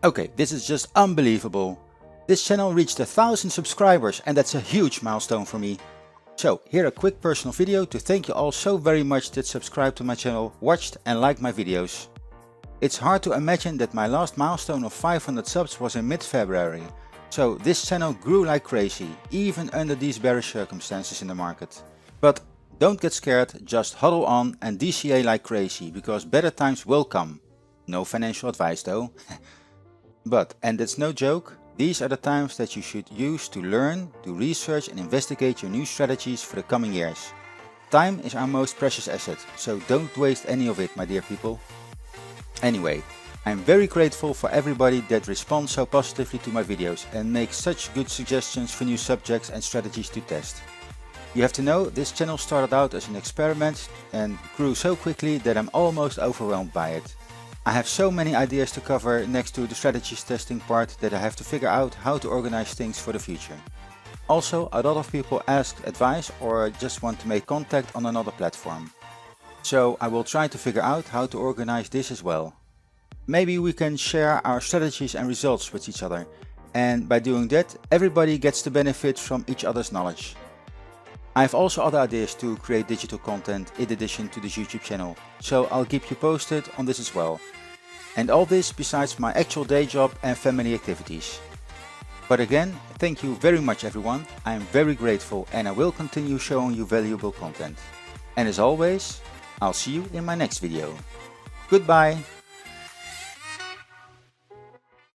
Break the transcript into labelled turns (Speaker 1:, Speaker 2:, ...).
Speaker 1: Okay, this is just unbelievable. This channel reached 1,000 subscribers and that's a huge milestone for me. So here a quick personal video to thank you all so very much that subscribed to my channel, watched and liked my videos. It's hard to imagine that my last milestone of 500 subs was in mid-February. So this channel grew like crazy, even under these bearish circumstances in the market. But don't get scared, just huddle on and DCA like crazy, because better times will come. No financial advice though. But, and that's no joke, these are the times that you should use to learn, to research and investigate your new strategies for the coming years. Time is our most precious asset, so don't waste any of it, my dear people. Anyway, I'm very grateful for everybody that responds so positively to my videos and makes such good suggestions for new subjects and strategies to test. You have to know, this channel started out as an experiment and grew so quickly that I'm almost overwhelmed by it. I have so many ideas to cover next to the strategies testing part that I have to figure out how to organize things for the future. Also, a lot of people ask advice or just want to make contact on another platform. So I will try to figure out how to organize this as well. Maybe we can share our strategies and results with each other, and by doing that everybody gets the benefit from each other's knowledge. I have also other ideas to create digital content in addition to this YouTube channel, so I'll keep you posted on this as well. And all this besides my actual day job and family activities. But again, thank you very much everyone, I am very grateful and I will continue showing you valuable content. And as always, I'll see you in my next video. Goodbye!